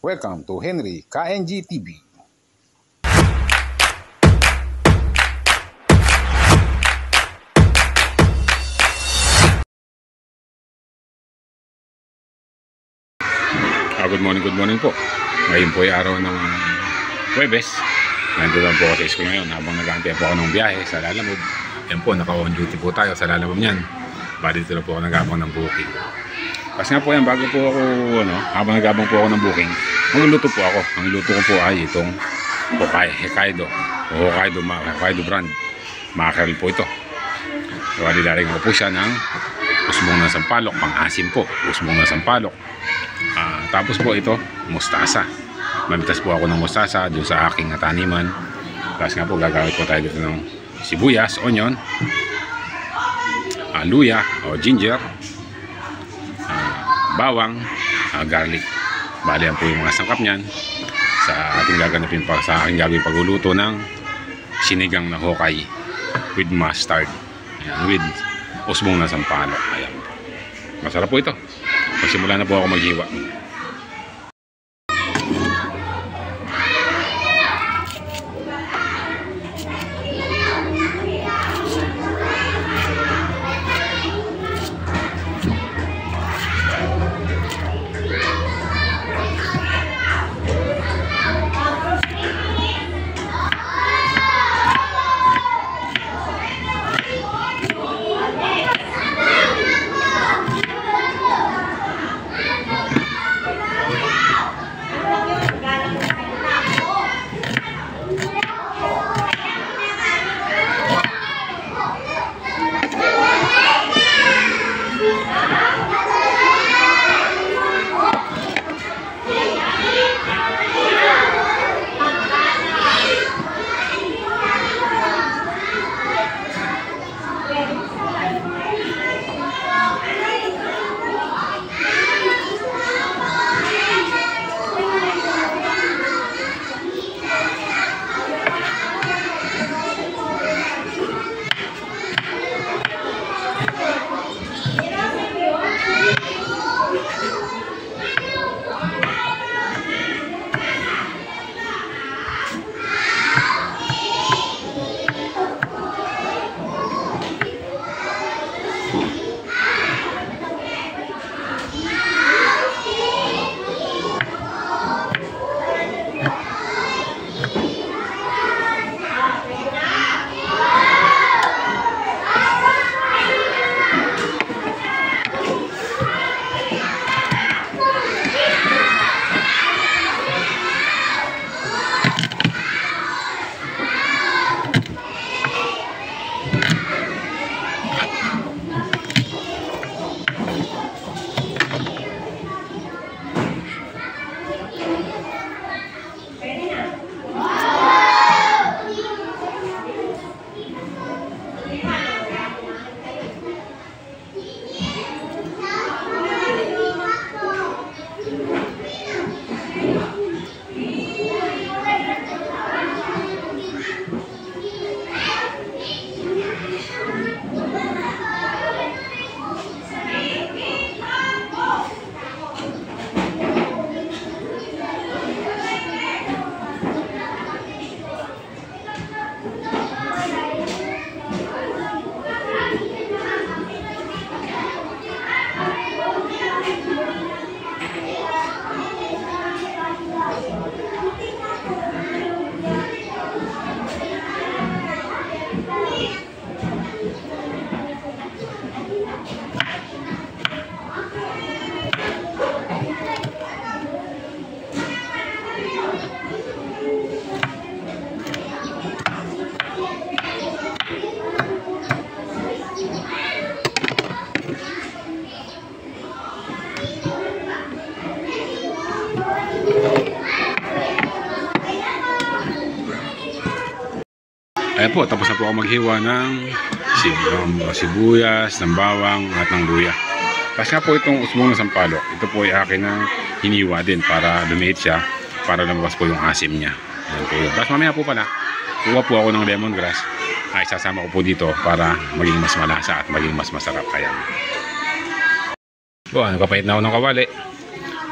Welcome to Henry KNG TV. Good morning po. Ngayon po ay araw ng Huwebes. Nandito po ako sa school ngayon habang nag-aantay po ako ng biyahe sa Lalamove. Yan po, naka-on duty po tayo sa Lalamove niyan. Bali dito na po ako nag-abang ng booking. Kasi nga po yan, bago po ako, habang nag-abang po ako ng booking, magluluto po ako. Ang luto ko po ay itong Hokkaido brand. Mackerel po ito. Bali lalagyan ko po siya ng usbong ng sampalok, pang-asim po. Usbong ng sampalok. Tapos po ito, mustasa. Mamitas po ako ng mustasa doon sa aking taniman. Tapos nga po gagamit po tayo dito ng sibuyas, onion, luya o ginger, bawang, garlic. Bali yan po yung mga sangkap niyan sa ating gaganapin sa aking gagawin pagluluto ng sinigang na Hokkaido with mustard. Ayan, with usbong na sampalok. Ayan. Masarap po ito. Magsimula na po ako maghiwa. Ayan po, tapos na po ako maghiwa ng sibuyas, ng bawang at ng luya. Tapos nga po itong usbong ng sampalok, ito po ay akin ng hiniwa din para lumihit siya, para lumabas po yung asim niya. Ayan po yun. Tapos mamaya po pala, kuha po ako ng lemongrass, ay sasama ko po dito para maging mas malasa at maging mas masarap. Kaya po, nakapahit na ako ng kawali.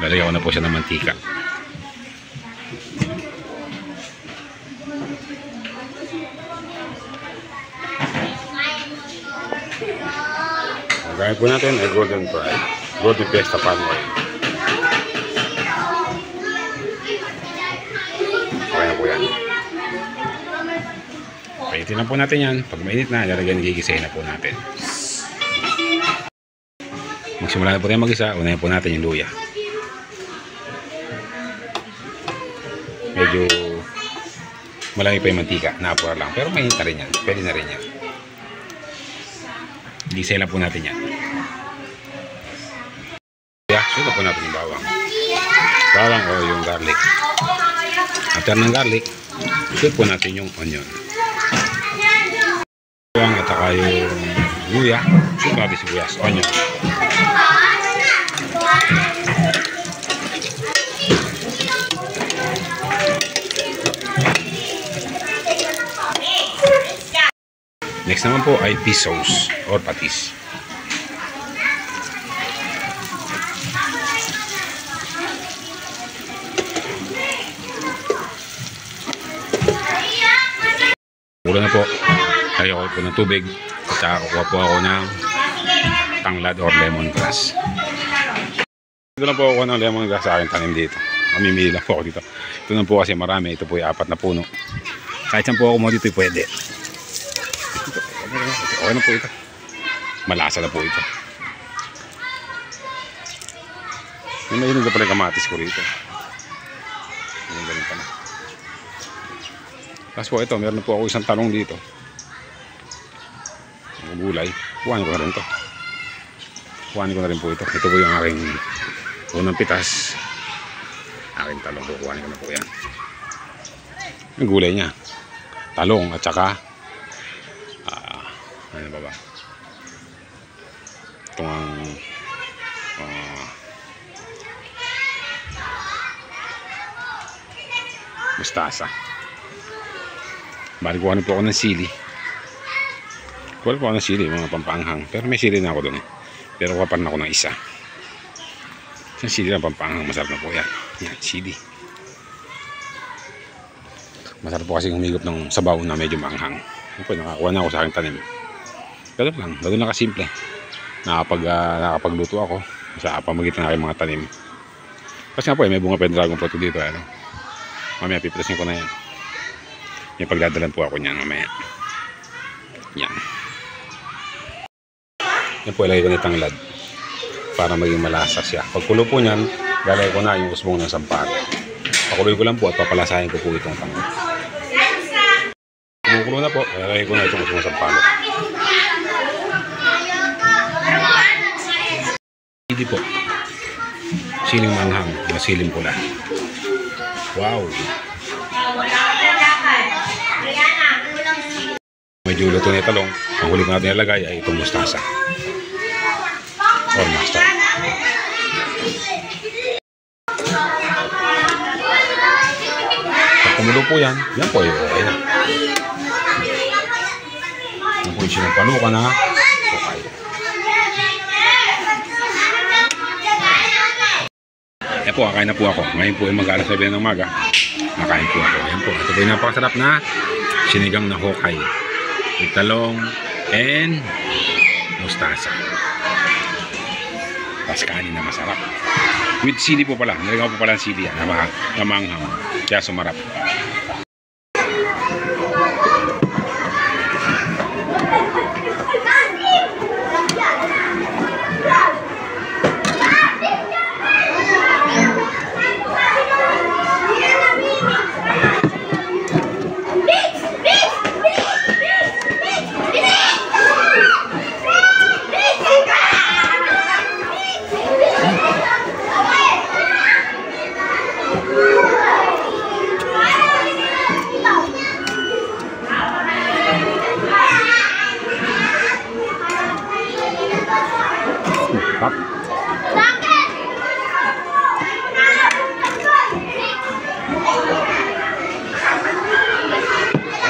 Lalagyan ko na po siya ng mantika. Gaya po natin ay golden fry. Golden Fiesta pan oil. Okay na po yan. Painitin na po natin yan. Pag mainit na, ilalagay nagigisahin na po natin. Magsimula na po tayo mag-isa. Unahin po natin yung luya. Medyo malaki pa yung mantika. Naapura lang. Pero mainit na rin yan. Pwede na rin yan. Gisahin lang po natin yan. Suot po natin yung bawang. Bawang o yung garlic. After ng garlic, suot po natin yung onion. Bawang at saka yung luya. Suot natin sibuyas, onion. Next naman po ay fish sauce or patis. Kulo na po. Ayaw ko po ng tubig. At saka kukuha po ako ng tanglad or lemongrass. Ito lang po ako ng lemongrass sa aking tanim dito. Mamimili lang po ako dito. Ito lang po kasi marami. Ito po yung 4 na puno. Kahit saan po ako mo dito pwede. Okay na po ito. Malasa na po ito. May mahilig na pala yung kamatis ko rito. Ganun pala. Tapos po ito, meron na po ako isang talong dito. Ang gulay. Kuhanin ko na rin ito. Kuhanin ko na rin po ito. Ito po yung aking unang pitas. Aking talong po. Kuhanin ko na po yan. Yung gulay niya. Talong at saka ano ba ba? Itong mustasa. Bali kuhanin po ako ng sili. Kuhanin po ako ng sili, mga pampanghang. Pero may sili na ako doon eh. Pero kuha pa rin ako ng isa. Isang sili na pampanghang. Masarap na po yan. Yan, sili. Masarap po kasi humigop ng sabaw na medyo manghang. Yan po, nakakuha na ako sa aking tanim. Ganun lang, ganun lang kasimple. Nakapagluto ako sa pamagitan ng aking mga tanim. Kasi nga po, may bunga pa yung dragon fruit dito. Ano? Mamaya piprasin ko na yan. May pagdadalan po ako niyan mamaya. Yan. Yan po, ilagay ko na tanglad para maging malasa siya. Pagkulo po niyan, galay ko na yung usbong ng sampag. Pakuloy ko lang po at papalasahin ko po itong tanglad. Kumukulo na po, ilagay ko na itong usbong ng sampag. Hindi po. Siling manghang na siling pula. Wow. Medyo luto na yung talong. Ang huli ko natin nilagay ay itong mustasa. Or mustard. Pag kumulo po yan po yung okay na. Yan po yung sinampalukan na okay. Yan po, kakain na po ako. Ngayon po yung mag-alas 9 ng umaga. Kakain po ako. Yan po. Ito po yung napakasarap na sinigang na hokay. With talong and mustasa. Tapos kanin na masarap. With sili po pala. Nilagyan po pala ang sili yan. Namanghang. Kaya sumarap.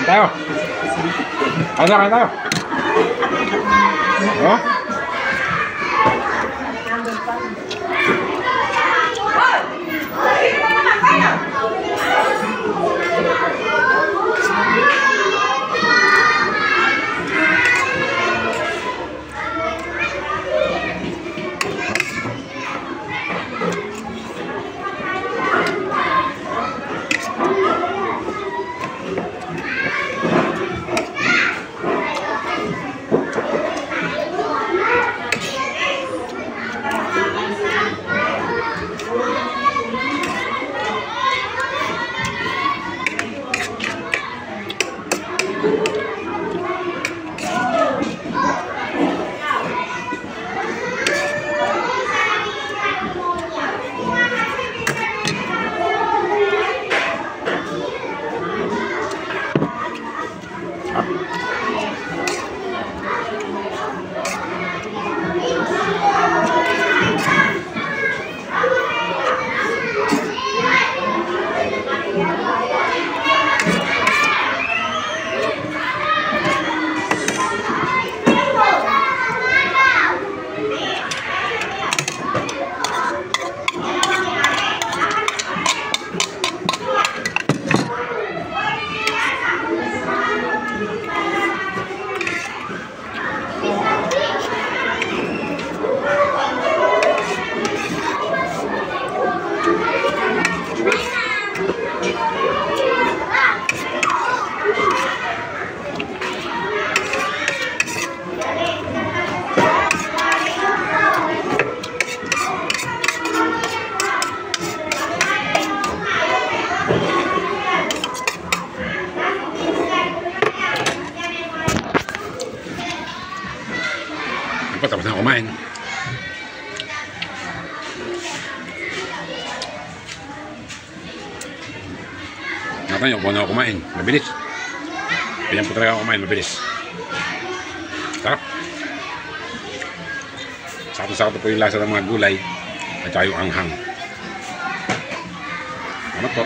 Kain tayo. Kain tayo. Oh? Tapos na kumain. Nakatayo po na kumain. Mabilis. Ganyan po talaga kumain. Mabilis. Sarap. Sakto-sakto po yung lasa ng mga gulay at saka yung anghang. Salamat po.